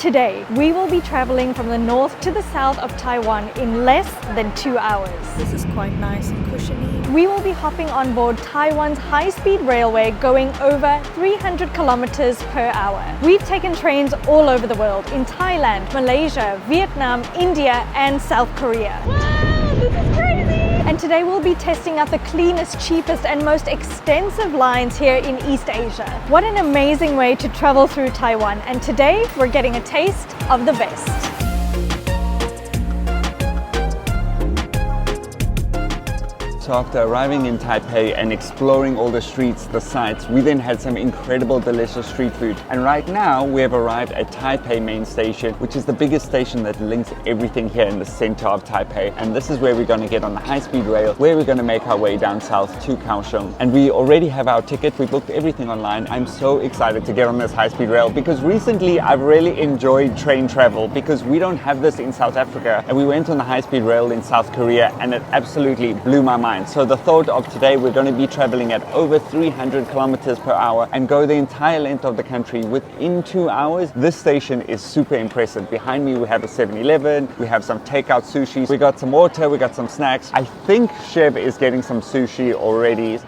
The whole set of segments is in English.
Today, we will be traveling from the north to the south of Taiwan in less than 2 hours. This is quite nice and cushiony. We will be hopping on board Taiwan's high-speed railway going over 300 kilometers per hour. We've taken trains all over the world in Thailand, Malaysia, Vietnam, India, and South Korea. Wow, this is crazy! And today we'll be testing out the cleanest, cheapest, and most extensive lines here in East Asia. What an amazing way to travel through Taiwan, and today we're getting a taste of the best. So after arriving in Taipei and exploring all the streets, the sights, we then had some incredible delicious street food. And right now we have arrived at Taipei main station, which is the biggest station that links everything here in the center of Taipei. And this is where we're going to get on the high-speed rail, where we're going to make our way down south to Kaohsiung. And we already have our ticket, we booked everything online. I'm so excited to get on this high-speed rail because recently I've really enjoyed train travel because we don't have this in South Africa. And we went on the high-speed rail in South Korea and it absolutely blew my mind. So the thought of today, we're going to be traveling at over 300 kilometers per hour and go the entire length of the country within 2 hours. This station is super impressive. Behind me we have a 7-Eleven, we have some takeout sushi, we got some water, we got some snacks. I think Chev is getting some sushi already.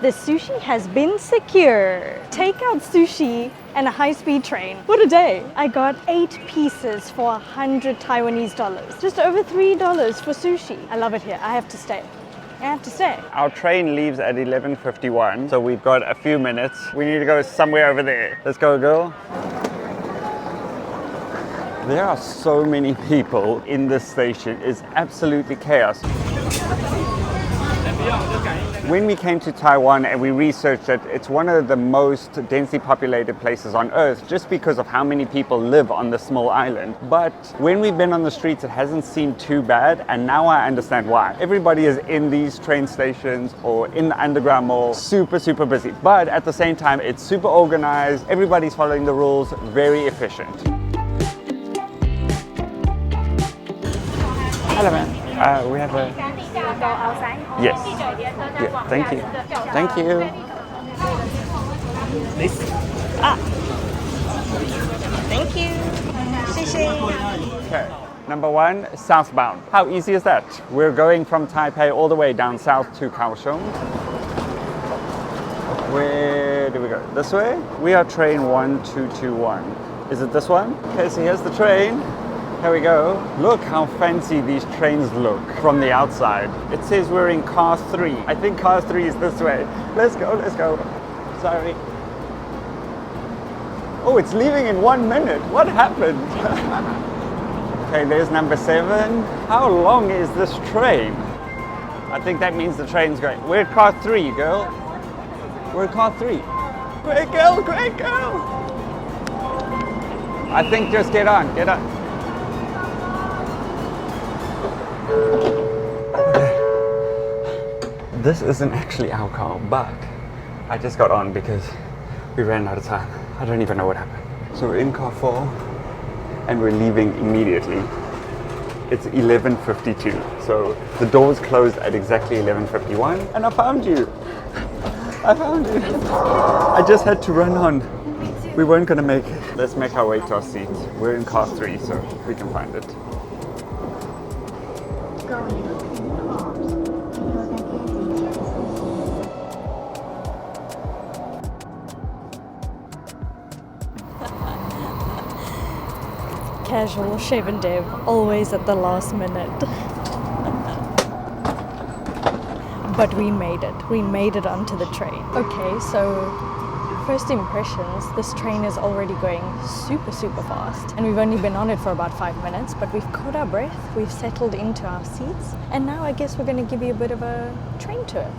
The sushi has been secured. Takeout sushi and a high-speed train. What a day! I got 8 pieces for 100 Taiwanese dollars. Just over $3 for sushi. I love it here. I have to stay. I have to stay. Our train leaves at 11:51, so we've got a few minutes. We need to go somewhere over there. Let's go, girl. There are so many people in this station. It's absolutely chaos. When we came to Taiwan and we researched it, it's one of the most densely populated places on earth just because of how many people live on this small island. But when we've been on the streets, it hasn't seemed too bad, and now I understand why. Everybody is in these train stations or in the underground mall, super busy. But at the same time, it's super organized, everybody's following the rules, very efficient. Hello, man. We have a... Yes. Yeah, thank you. Thank you. This. Thank you. Okay. Number 1, southbound. How easy is that? We're going from Taipei all the way down south to Kaohsiung. Where do we go? This way? We are train 1221. Is it this one? Okay, so here's the train. Here we go. Look how fancy these trains look from the outside. It says we're in car 3. I think car 3 is this way. Let's go, let's go. Sorry. Oh, it's leaving in 1 minute. What happened? Okay, there's number 7. How long is this train? I think that means the train's going. We're at car 3, girl. We're at car 3. Great girl, great girl. I think just get on, get on. This isn't actually our car, but I just got on because we ran out of time. I don't even know what happened. So we're in car 4 and we're leaving immediately. It's 11:52, so the doors closed at exactly 11:51 and I found you. I found you. I just had to run on. We weren't gonna make it. Let's make our way to our seats. We're in car 3, so we can find it. Casual, shaven Dev, always at the last minute. But we made it. We made it onto the train. Okay, so first impressions, this train is already going super fast. And we've only been on it for about 5 minutes, but we've caught our breath, we've settled into our seats, and now I guess we're going to give you a bit of a train tour.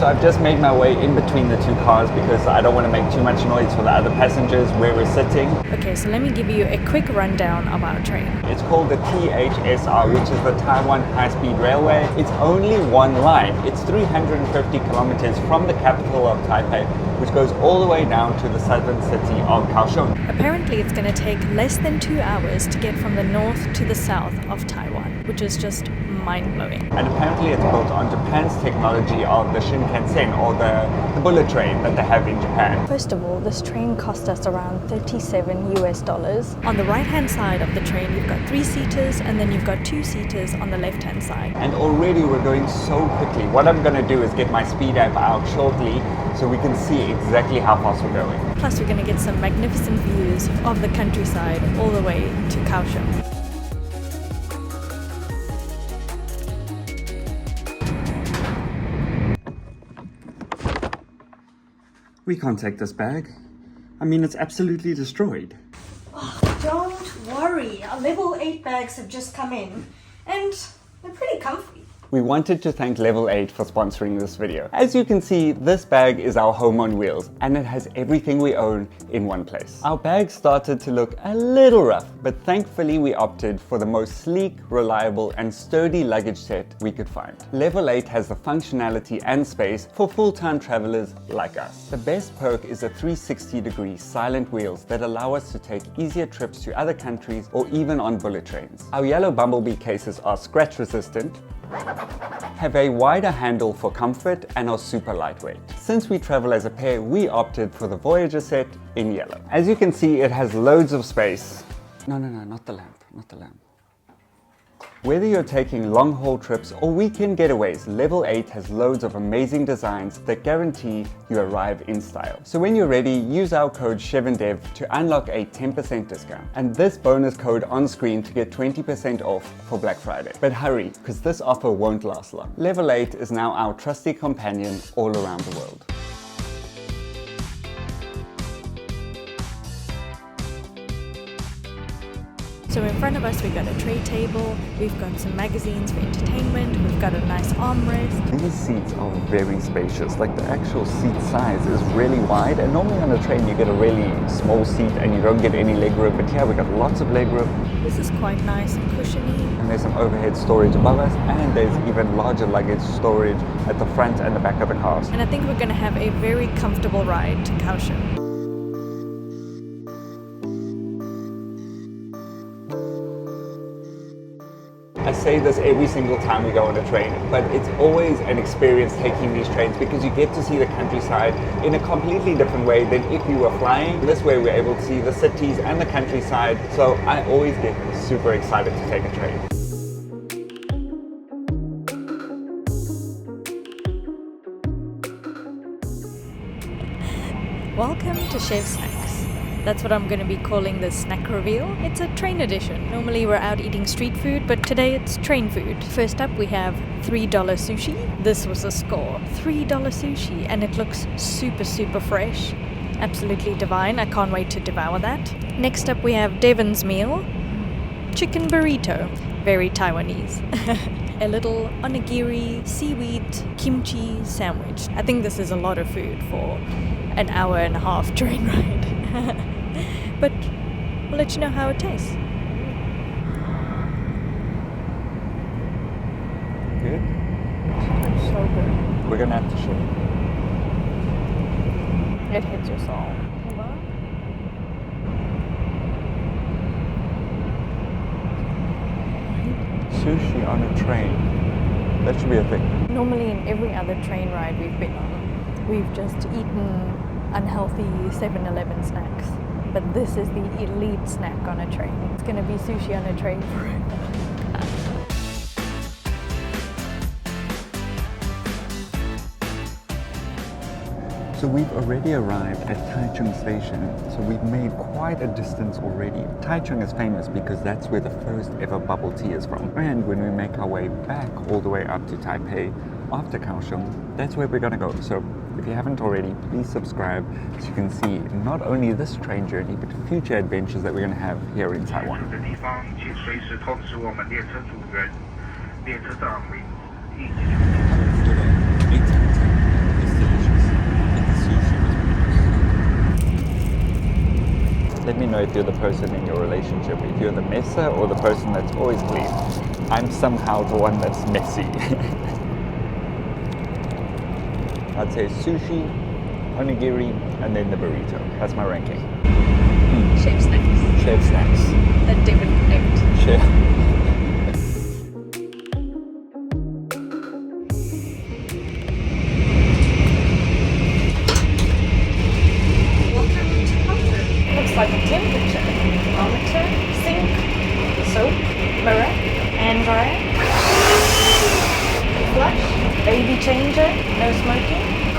So I've just made my way in between the 2 cars because I don't want to make too much noise for the other passengers where we're sitting. Okay, so let me give you a quick rundown of our train. It's called the THSR, which is the Taiwan High-Speed Railway. It's only one line. It's 350 kilometers from the capital of Taipei, which goes all the way down to the southern city of Kaohsiung. Apparently it's going to take less than 2 hours to get from the north to the south of Taiwan, which is just mind-blowing. And apparently it's built on Japan's technology of the Shinkansen, or the bullet train that they have in Japan. First of all, this train cost us around $37 US. On the right-hand side of the train, you've got 3-seaters, and then you've got 2-seaters on the left-hand side. And already we're going so quickly. What I'm going to do is get my speed app out shortly so we can see exactly how fast we're going. Plus, we're going to get some magnificent views of the countryside all the way to Kaohsiung. We can't take this bag. I mean, it's absolutely destroyed. Don't worry, our level 8 bags have just come in and they're pretty comfy. We wanted to thank Level 8 for sponsoring this video. As you can see, this bag is our home on wheels, and it has everything we own in one place. Our bag started to look a little rough, but thankfully we opted for the most sleek, reliable and sturdy luggage set we could find. Level 8 has the functionality and space for full-time travelers like us. The best perk is the 360-degree silent wheels that allow us to take easier trips to other countries or even on bullet trains. Our yellow Bumblebee cases are scratch resistant, have a wider handle for comfort, and are super lightweight. Since we travel as a pair, we opted for the Voyager set in yellow. As you can see, it has loads of space. No, not the lamp, not the lamp. Whether you're taking long-haul trips or weekend getaways, Level 8 has loads of amazing designs that guarantee you arrive in style. So when you're ready, use our code SHEVANDEV to unlock a 10% discount. And this bonus code on screen to get 20% off for Black Friday. But hurry, because this offer won't last long. Level 8 is now our trusty companion all around the world. So in front of us we've got a tray table, we've got some magazines for entertainment, we've got a nice armrest. These seats are very spacious, like the actual seat size is really wide, and normally on a train you get a really small seat and you don't get any leg room, but here we got lots of leg room. This is quite nice and cushiony. And there's some overhead storage above us, and there's even larger luggage storage at the front and the back of the cars. And I think we're going to have a very comfortable ride to Kaohsiung. I say this every single time we go on a train, but it's always an experience taking these trains because you get to see the countryside in a completely different way than if you were flying. This way we're able to see the cities and the countryside, so I always get super excited to take a train. Welcome to Chef Snacks. That's what I'm going to be calling this snack reveal. It's a train edition. Normally we're out eating street food, but today it's train food. First up we have $3 sushi. This was a score. $3 sushi, and it looks super fresh. Absolutely divine. I can't wait to devour that. Next up we have Devon's meal. Chicken burrito. Very Taiwanese. A little onigiri seaweed kimchi sandwich. I think this is a lot of food for an hour and a half train ride. But we'll let you know how it tastes. Good? It's so good. We're gonna have to show you. It hits your soul. Sushi on a train. That should be a thing. Normally in every other train ride we've been on, we've just eaten unhealthy 7-Eleven snacks. But this is the elite snack on a train. It's gonna be sushi on a train forever. So we've already arrived at Taichung Station, so we've made quite a distance already. Taichung is famous because that's where the first ever bubble tea is from. And when we make our way back all the way up to Taipei after Kaohsiung, that's where we're gonna go. So if you haven't already, please subscribe so you can see not only this train journey, but future adventures that we're gonna have here in Taiwan. Let me know if you're the person in your relationship, if you're the messer or the person that's always clean. I'm somehow the one that's messy. I'd say sushi, onigiri, and then the burrito. That's my ranking. Chef Snacks. Chef Snacks. That David picked. Chef.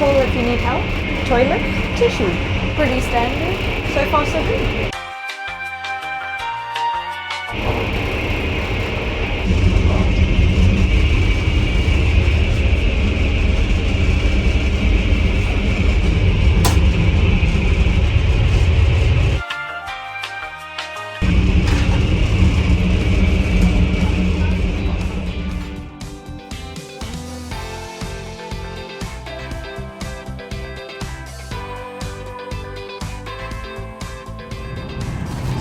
Call if you need help. Toilet, tissue. Pretty standard. So far, so good.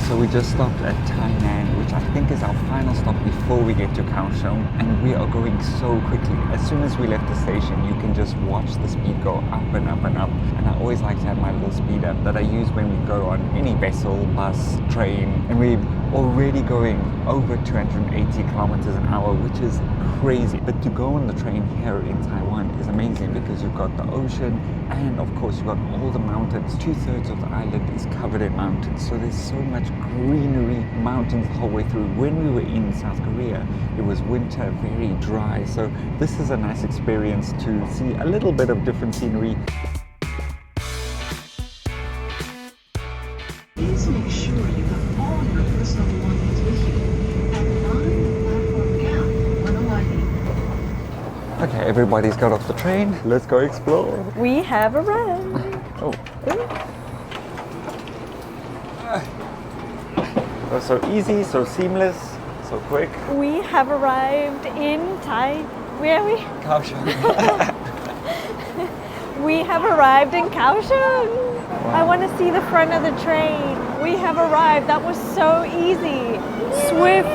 So we just stopped at Tainan, which I think is our final stop before we get to Kaohsiung, and we are going so quickly. As soon as we left the station, you can just watch the speed go up and up and up. And I always like to have my little speed up that I use when we go on any vessel, bus, train, and we're already going over 280 kilometers an hour, which is crazy. But to go on the train here in Taiwan is amazing because you've got the ocean and of course you've got all the mountains. 2/3 of the island is covered in mountains, so there's so much greenery, mountains the whole way through. When we were in South Korea, it was winter, very dry, so this is a nice experience to see a little bit of different scenery. Please make sure you have all your personal belongings with you and mind the platform gap when alighting. Okay, everybody's got off the train. Let's go explore. We have arrived. Oh. Oh, so easy, so seamless, so quick. We have arrived in Where are we? Kaohsiung. We have arrived in Kaohsiung. I want to see the front of the train. We have arrived. That was so easy. Swift.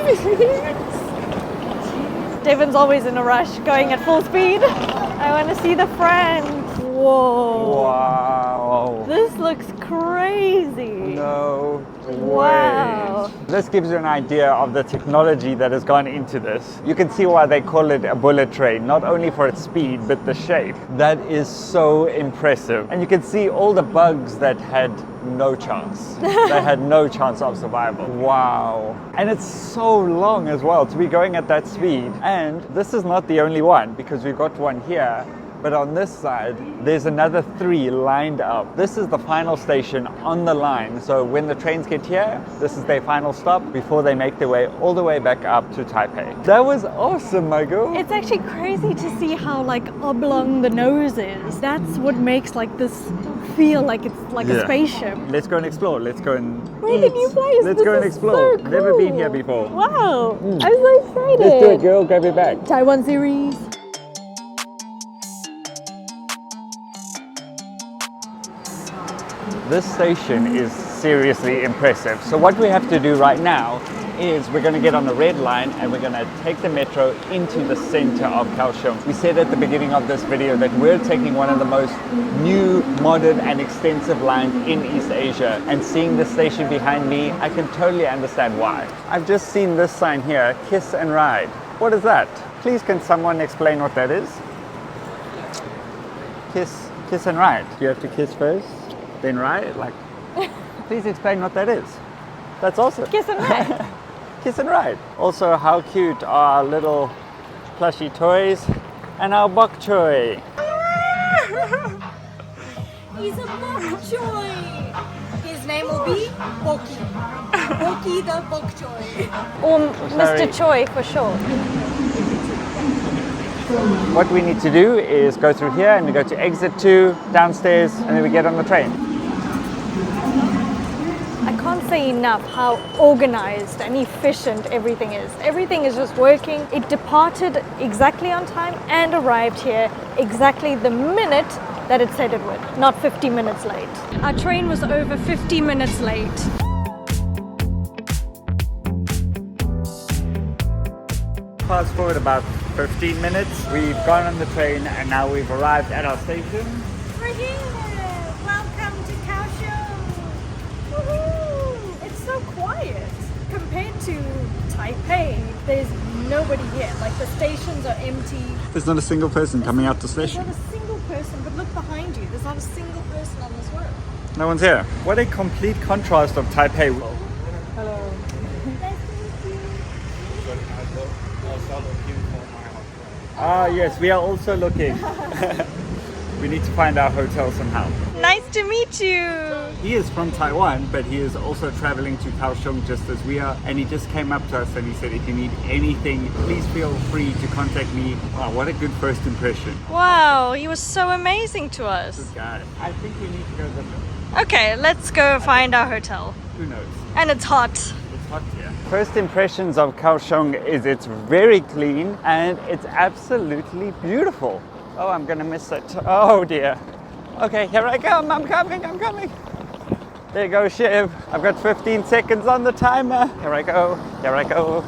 Devon's always in a rush, going at full speed. I want to see the front. Whoa. Wow. This looks crazy. No way. Wow. This gives you an idea of the technology that has gone into this. You can see why they call it a bullet train, not only for its speed, but the shape. That is so impressive. And you can see all the bugs that had no chance. They had no chance of survival. Wow. And it's so long as well to be going at that speed. And this is not the only one, because we've got one here. But on this side, there's another 3 lined up. This is the final station on the line. So when the trains get here, this is their final stop before they make their way all the way back up to Taipei. That was awesome, my girl. It's actually crazy to see how like oblong the nose is. That's what makes like this feel like it's like a spaceship. Let's go and explore. Let's go and Where the new place? Let's This go and is explore. so cool. Never been here before. Wow, I'm so excited. Let's do it, girl. Grab your bag. Taiwan series. This station is seriously impressive. So what we have to do right now is we're going to get on the red line and we're going to take the metro into the center of Kaohsiung. We said at the beginning of this video that we're taking one of the most new, modern and extensive lines in East Asia, and seeing the station behind me, I can totally understand why. I've just seen this sign here, Kiss and Ride. What is that? Please can someone explain what that is? Kiss and ride. Do you have to kiss first, then ride? Like, please explain what that is. That's awesome. Kiss and ride. Kiss and ride. Also, how cute are our little plushy toys and our bok choy. He's a bok choy. His name will be Boki. Boki the bok choy. Or Mr. Choi for short. What we need to do is go through here and we go to exit 2, downstairs, and then we get on the train. I can't say enough how organized and efficient everything is. Everything is just working. It departed exactly on time and arrived here exactly the minute that it said it would, not 50 minutes late. Our train was over 50 minutes late. Fast forward about 15 minutes. We've gone on the train and now we've arrived at our station. We're here! Welcome to Kaohsiung! Woohoo! It's so quiet. Compared to Taipei, there's nobody here. Like the stations are empty. There's not a single person coming out the There's station. not a single person, but look behind you. There's not a single person on this road. No one's here. What a complete contrast of Taipei. Hello. Nice to meet you. Ah, yes, we are also looking. We need to find our hotel somehow. Nice to meet you. He is from Taiwan, but he is also traveling to Kaohsiung just as we are. And he just came up to us and he said, if you need anything, please feel free to contact me. Wow, what a good first impression. Wow, he was so amazing to us. Good guy. I think we need to go there. Okay, let's go find our hotel. Who knows? And it's hot. It's hot here. First impressions of Kaohsiung is it's very clean and it's absolutely beautiful. Oh, I'm gonna miss it. Oh dear. Okay, here I come. I'm coming. There you go, Shiv. I've got 15 seconds on the timer. Here I go.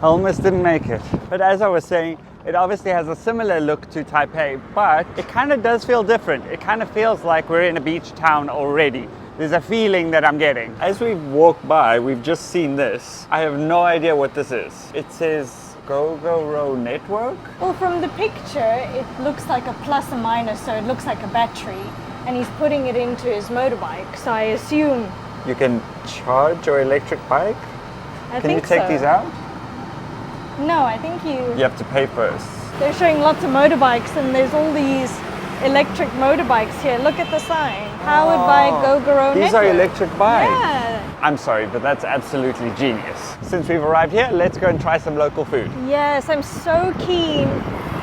Almost didn't make it. But as I was saying, it obviously has a similar look to Taipei, but it kind of does feel different. It kind of feels like we're in a beach town already. There's a feeling that I'm getting. As we've walked by, we've just seen this. I have no idea what this is. It says Go Network. Well, from the picture, it looks like a plus and minus, so it looks like a battery. And he's putting it into his motorbike, so I assume... You can charge your electric bike? Can you take these out? No, I think You have to pay first. They're showing lots of motorbikes and there's all these electric motorbikes here. Look at the sign. Powered by Gogoro These Network. are electric bikes. Yeah. I'm sorry, but that's absolutely genius. Since we've arrived here, let's go and try some local food. Yes, I'm so keen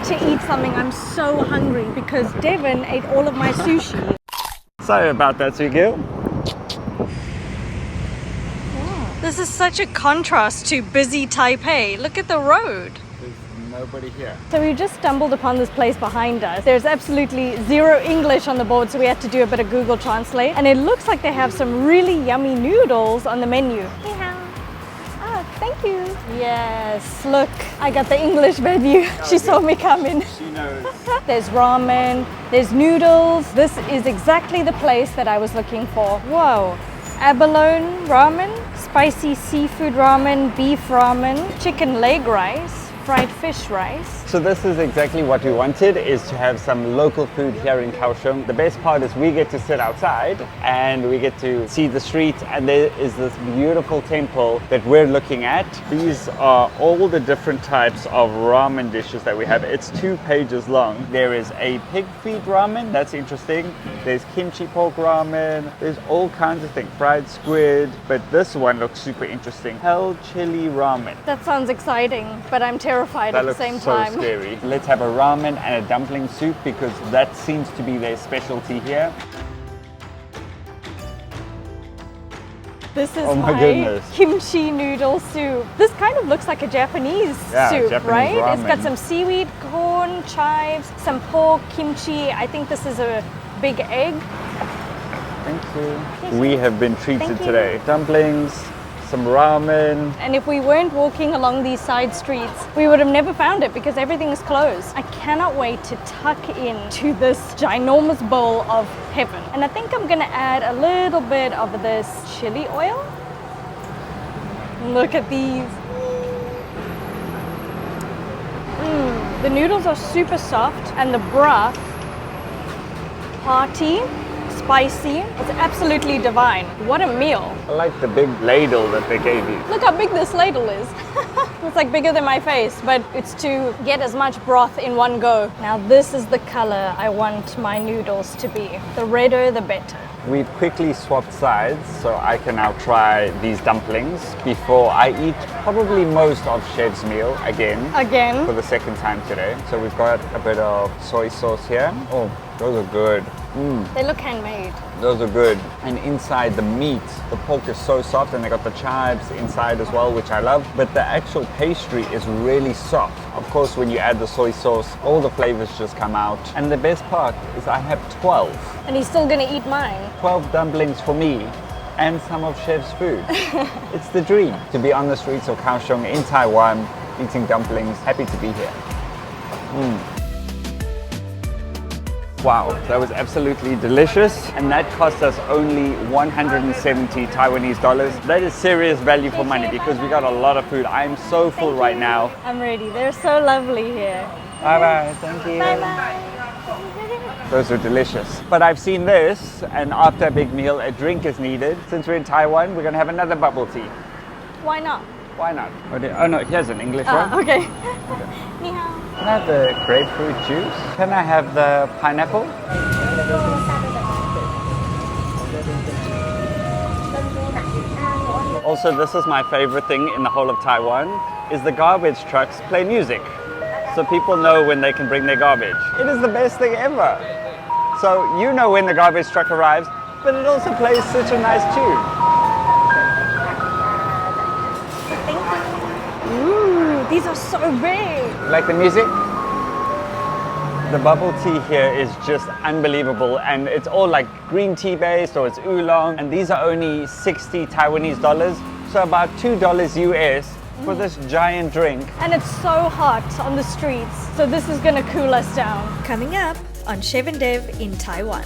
to eat something. I'm so hungry because Devon ate all of my sushi. Sorry about that, Sugil. This is such a contrast to busy Taipei. Look at the road. There's nobody here. So we just stumbled upon this place behind us. There's absolutely zero English on the board, so we had to do a bit of Google Translate. And it looks like they have some really yummy noodles on the menu. Ni hao. Oh, thank you. Yes, look, I got the English menu. She saw me coming. She knows. There's ramen, there's noodles. This is exactly the place that I was looking for. Whoa. Abalone ramen, spicy seafood ramen, beef ramen, chicken leg rice, fried fish rice. So this is exactly what we wanted, is to have some local food here in Kaohsiung. The best part is we get to sit outside and we get to see the streets, and there is this beautiful temple that we're looking at. These are all the different types of ramen dishes that we have. It's 2 pages long. There is a pig feet ramen, that's interesting. There's kimchi pork ramen. There's all kinds of things. Fried squid, but this one looks super interesting. Hell chili ramen. That sounds exciting, but I'm terrified at the same time. Scary. Let's have a ramen and a dumpling soup because that seems to be their specialty here. This is Oh my goodness. kimchi noodle soup. This kind of looks like a Japanese soup, Japanese right? ramen. It's got some seaweed, corn, chives, some pork, kimchi. I think this is a big egg. Thank you. We have been treated Thank you. today. Dumplings, some ramen. And if we weren't walking along these side streets, we would have never found it because everything is closed. I cannot wait to tuck into this ginormous bowl of heaven. And I think I'm gonna add a little bit of this chili oil. Look at these. The noodles are super soft and the broth hearty, spicy. It's absolutely divine. What a meal. I like the big ladle that they gave you. Look how big this ladle is. It's like bigger than my face, but it's to get as much broth in one go. Now this is the color I want my noodles to be. The redder, the better. We've quickly swapped sides, so I can now try these dumplings before I eat probably most of Chef's meal again for the second time today. So we've got a bit of soy sauce here. Oh, those are good. They look handmade. Those are good. And inside the meat, the pork is so soft, and they got the chives inside as well, which I love. But the actual pastry is really soft. Of course, when you add the soy sauce, all the flavors just come out. And the best part is I have 12. And he's still gonna eat mine. 12 dumplings for me and some of Chef's food. It's the dream to be on the streets of Kaohsiung in Taiwan, eating dumplings. Happy to be here. Wow, that was absolutely delicious, and that cost us only 170 Taiwanese dollars. That is serious value for money because we got a lot of food. I'm so full right now. I'm ready. They're so lovely here. Bye bye, thank you. Bye bye. Those are delicious. But I've seen this, and after a big meal, a drink is needed. Since we're in Taiwan, we're gonna have another bubble tea. Why not? Why not? Oh no, here's an English one. Okay. Ni hao. Can I have the grapefruit juice? Can I have the pineapple? Also, this is my favorite thing in the whole of Taiwan, is the garbage trucks play music. So people know when they can bring their garbage. It is the best thing ever. So you know when the garbage truck arrives, but it also plays such a nice tune. Ooh, these are so big. Like the music? The bubble tea here is just unbelievable, and it's all like green tea based or it's oolong, and these are only 60 Taiwanese dollars, so about $2 US for this giant drink. And it's so hot on the streets, so this is gonna cool us down. Coming up on Chef and Dev in Taiwan.